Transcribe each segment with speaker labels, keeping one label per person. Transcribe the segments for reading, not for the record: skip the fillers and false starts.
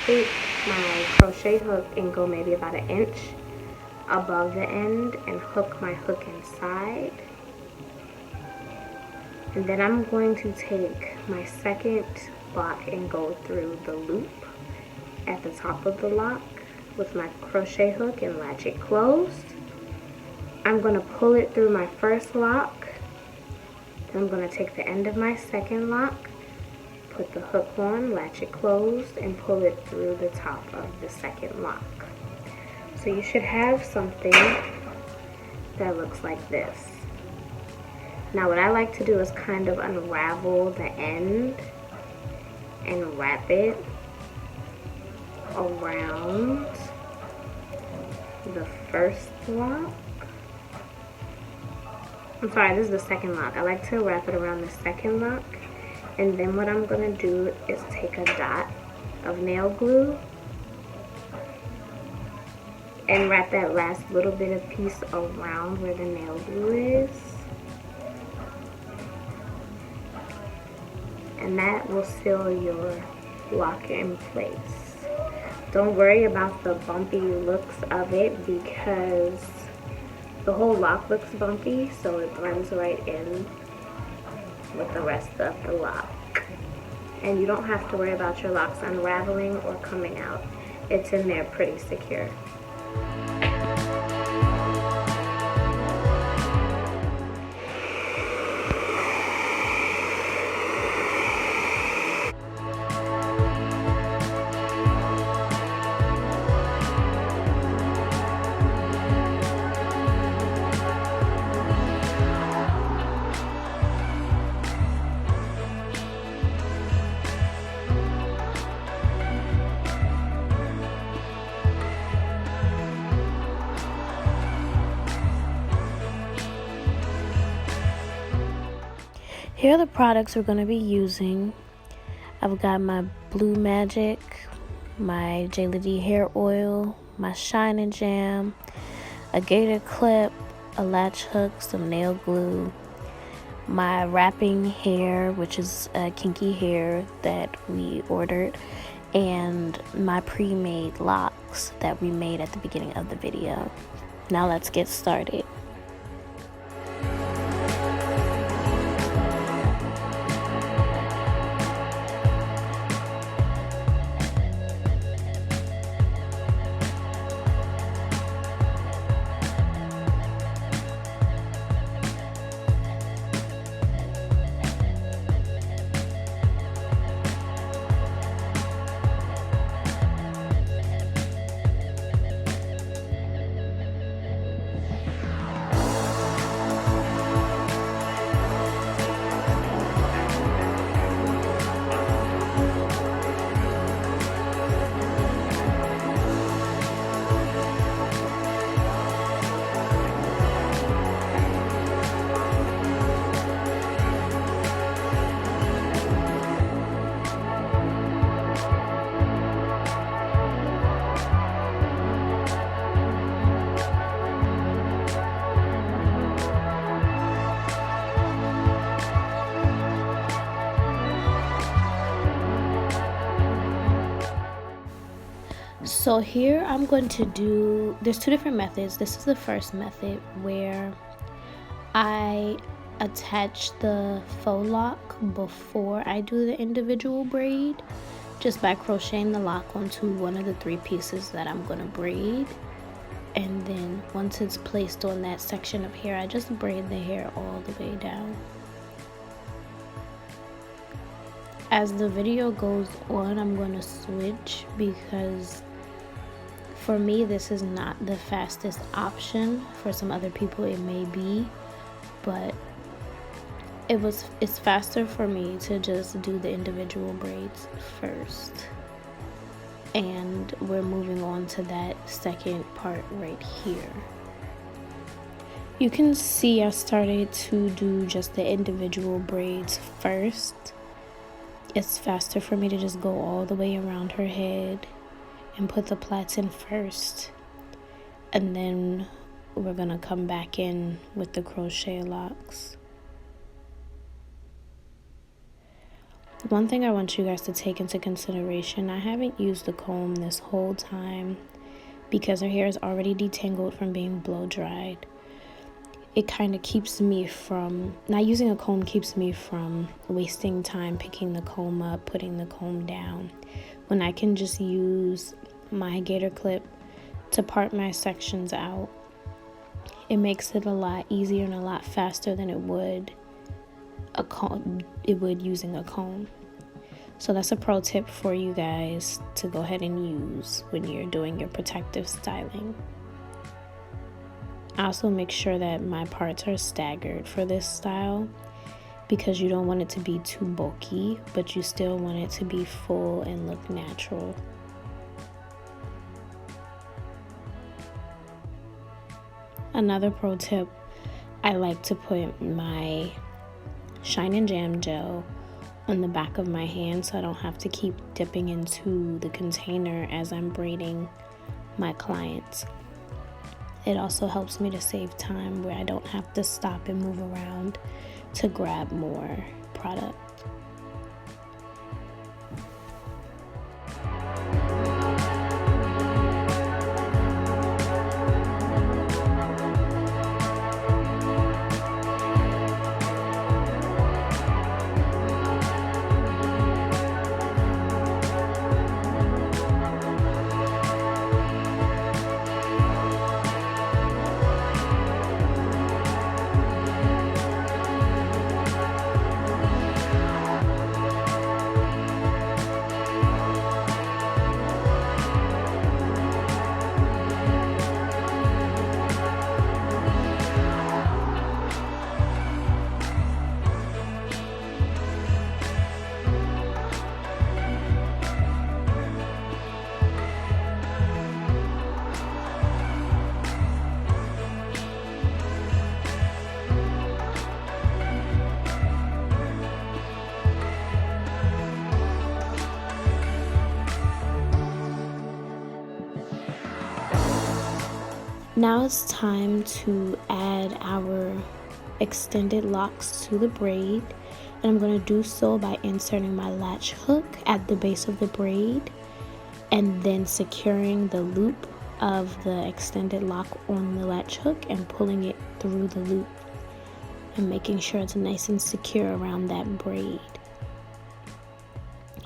Speaker 1: take my crochet hook and go maybe about an inch above the end and hook my hook inside. And then I'm going to take my second lock and go through the loop at the top of the lock with my crochet hook and latch it closed. I'm going to pull it through my first lock. Then I'm going to take the end of my second lock, put the hook on, latch it closed, and pull it through the top of the second lock. So you should have something that looks like this. Now what I like to do is kind of unravel the end and wrap it around the first lock. I'm sorry, this is the second lock. I like to wrap it around the second lock. And then what I'm going to do is take a dot of nail glue and wrap that last little bit of piece around where the nail glue is. And that will seal your lock in place. Don't worry about the bumpy looks of it because the whole lock looks bumpy, so it blends right in with the rest of the lock. And you don't have to worry about your locks unraveling or coming out. It's in there pretty secure. Here are the products we're going to be using. I've got my Blue Magic, my Jelly hair oil, my Shine and Jam, a Gator Clip, a latch hook, some nail glue, my wrapping hair, which is kinky hair that we ordered, and my pre-made locks that we made at the beginning of the video. Now let's get started. So here I'm going to do, there's two different methods. This is the first method where I attach the faux lock before I do the individual braid, just by crocheting the lock onto one of the three pieces that I'm going to braid. And then once it's placed on that section of hair, I just braid the hair all the way down. As the video goes on, I'm going to switch because for me this is not the fastest option. For some other people it may be, but it's faster for me to just do the individual braids first. And we're moving on to that second part right here. You can see I started to do just the individual braids first. It's faster for me to just go all the way around her head and put the plaits in first, and then we're gonna come back in with the crochet locks. One thing I want you guys to take into consideration, I haven't used the comb this whole time because her hair is already detangled from being blow dried. It kind of keeps me from, not using a comb keeps me from wasting time picking the comb up, putting the comb down, when I can just use my Gator Clip to part my sections out. It makes it a lot easier and a lot faster than it would using a comb. So that's a pro tip for you guys to go ahead and use when you're doing your protective styling. I also make sure that my parts are staggered for this style because you don't want it to be too bulky, but you still want it to be full and look natural. Another pro tip, I like to put my Shine and Jam gel on the back of my hand so I don't have to keep dipping into the container as I'm braiding my clients. It also helps me to save time where I don't have to stop and move around to grab more product. Now it's time to add our extended locks to the braid, and I'm going to do so by inserting my latch hook at the base of the braid and then securing the loop of the extended lock on the latch hook and pulling it through the loop and making sure it's nice and secure around that braid.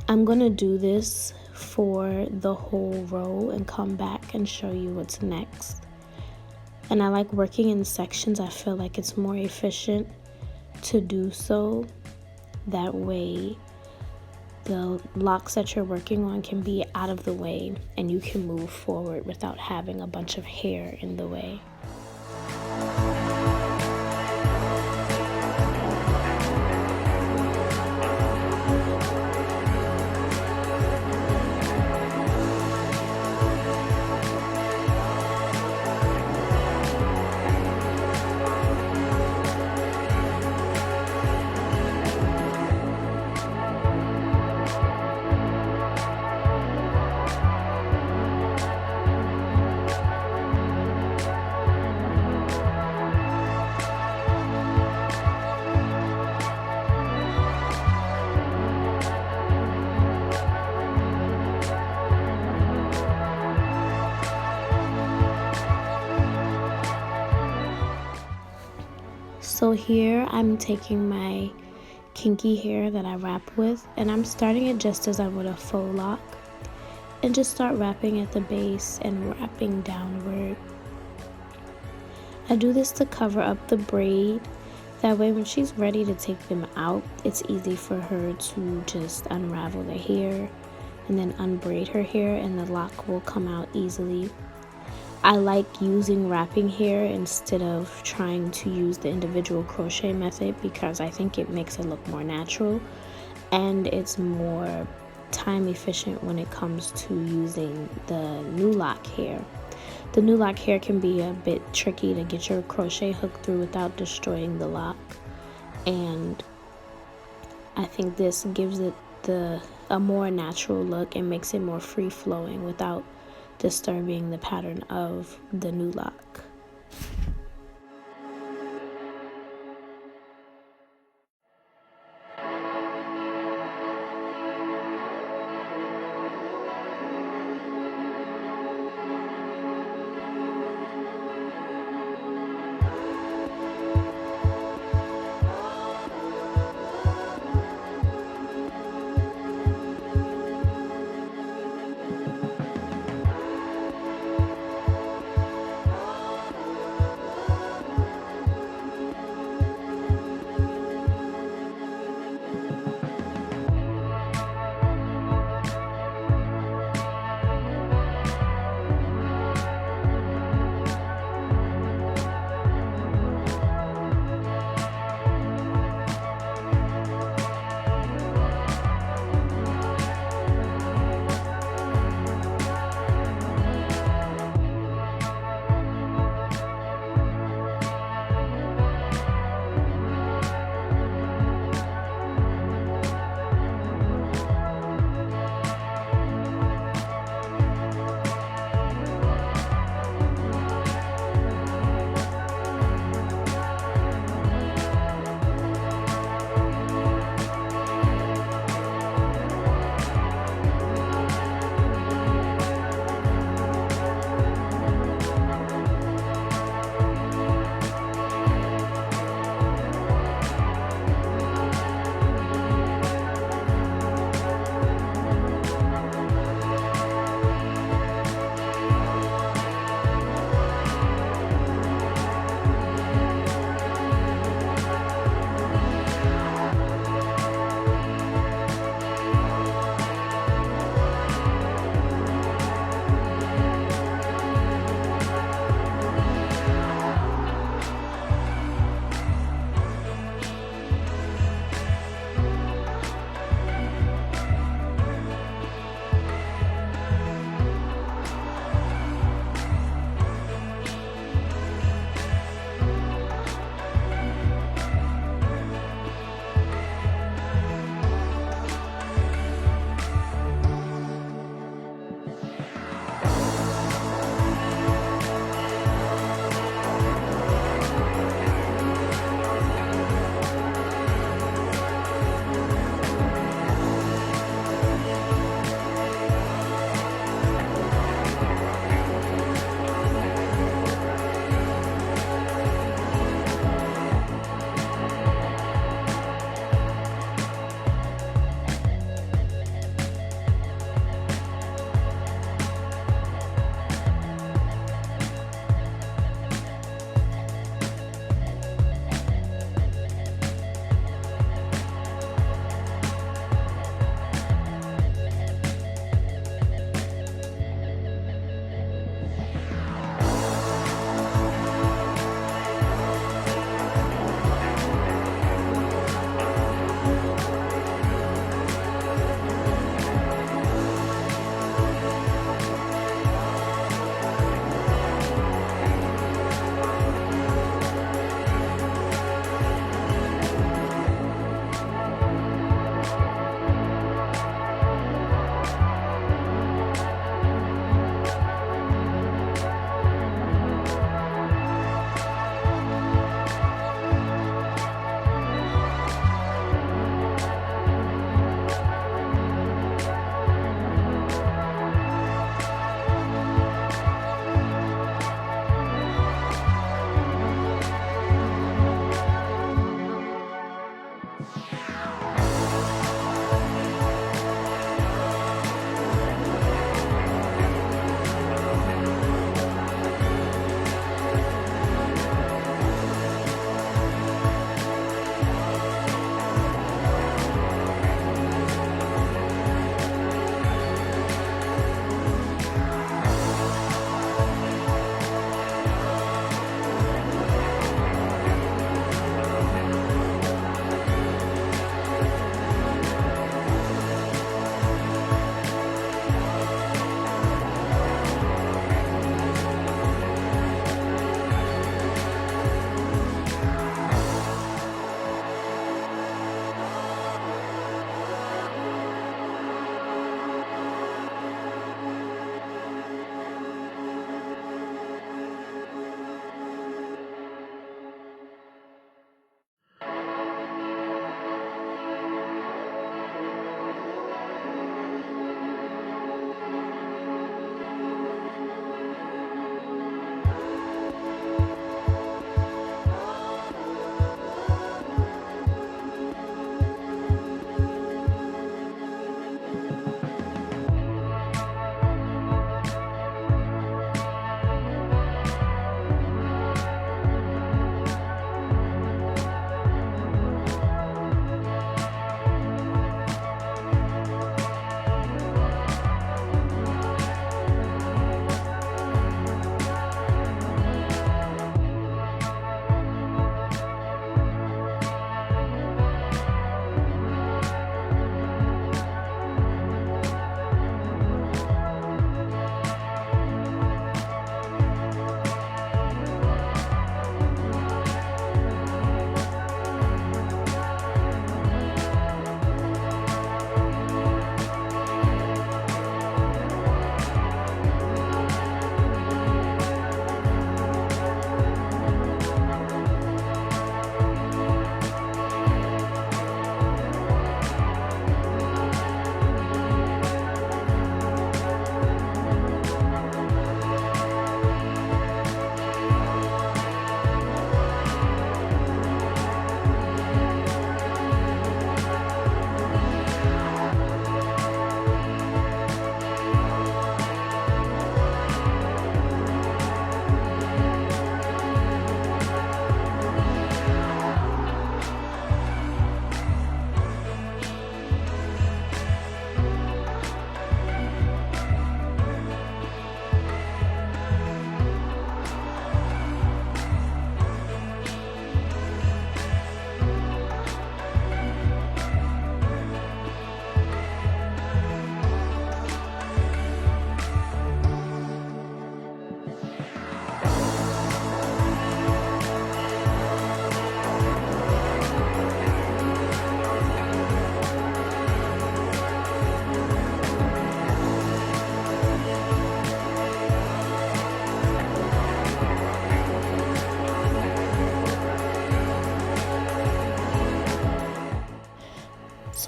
Speaker 1: I'm going to do this for the whole row and come back and show you what's next. And I like working in sections. I feel like it's more efficient to do so. That way the locks that you're working on can be out of the way and you can move forward without having a bunch of hair in the way. So here I'm taking my kinky hair that I wrap with, and I'm starting it just as I would a faux lock, and just start wrapping at the base and wrapping downward. I do this to cover up the braid, that way when she's ready to take them out, it's easy for her to just unravel the hair and then unbraid her hair and the lock will come out easily. I like using wrapping hair instead of trying to use the individual crochet method because I think it makes it look more natural and it's more time efficient when it comes to using the Nu Loc hair. The Nu Loc hair can be a bit tricky to get your crochet hook through without destroying the lock, and I think this gives it a more natural look and makes it more free-flowing without disturbing the pattern of the Nu Loc.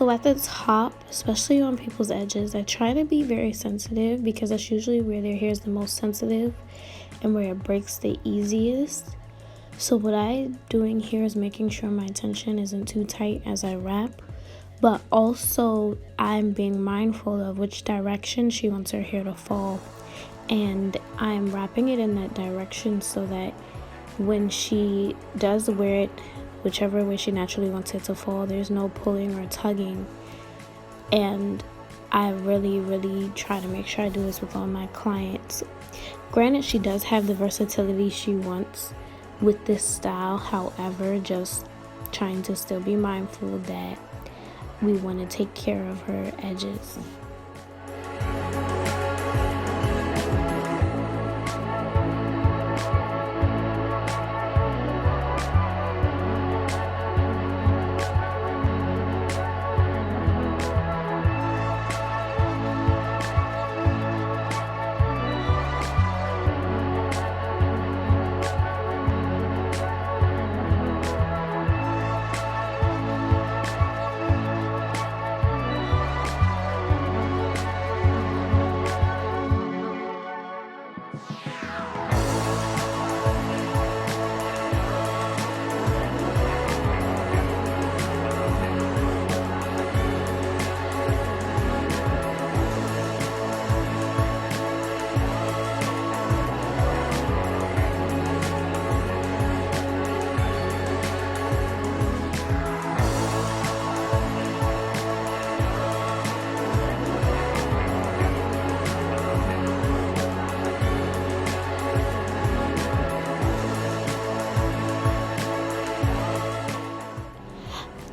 Speaker 1: So at the top, especially on people's edges, I try to be very sensitive because that's usually where their hair is the most sensitive and where it breaks the easiest. So what I'm doing here is making sure my tension isn't too tight as I wrap, but also I'm being mindful of which direction she wants her hair to fall, and I'm wrapping it in that direction so that when she does wear it whichever way she naturally wants it to fall, there's no pulling or tugging. And I really try to make sure I do this with all my clients. Granted, she does have the versatility she wants with this style, however, just trying to still be mindful that we want to take care of her edges.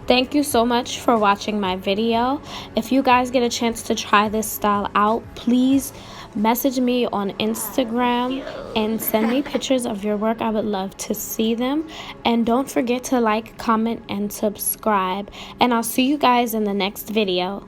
Speaker 1: Thank you so much for watching my video. If you guys get a chance to try this style out, please message me on Instagram and send me pictures of your work. I would love to see them. And don't forget to like, comment, and subscribe. And I'll see you guys in the next video.